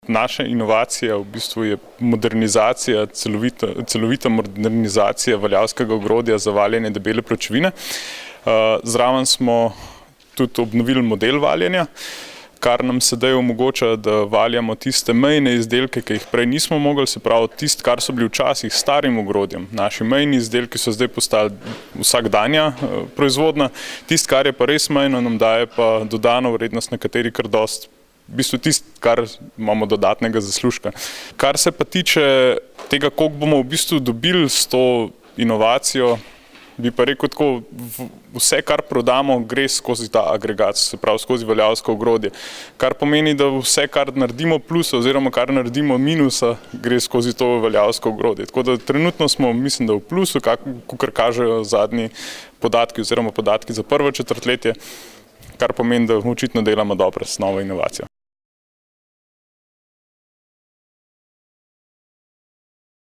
naša inovacija v bistvu je modernizacija, celovita modernizacija valjavskega ogrodja za valjenje debele pločevine. Zraven smo tudi obnovili model valjenja, kar nam sedaj omogoča, da valjamo tiste mejne izdelke, ki jih prej nismo mogli, se pravi tisto, kar so bili včasih starim ogrodjem. Naši mejni izdelki so zdaj postali vsakdanja proizvodnja, tisto, kar je pa res mejno, nam daje pa dodano vrednost, na kateri kar dosti, v bistvu tisto, kar imamo dodatnega zaslužka. Kar se pa tiče tega, koliko bomo v bistvu dobili s to inovacijo, bi pa rekel tako, vse, kar prodamo, gre skozi ta agregat, se pravi skozi valjavsko ogrodje. Kar pomeni, da vse, kar naredimo plusa oziroma kar naredimo minusa, gre skozi to valjavsko ogrodje. Tako da trenutno smo, mislim, da v plusu, kakor kažejo zadnji podatki oziroma podatki za prvo četrtletje, kar pomeni, da očitno delamo dobro s novo inovacijo.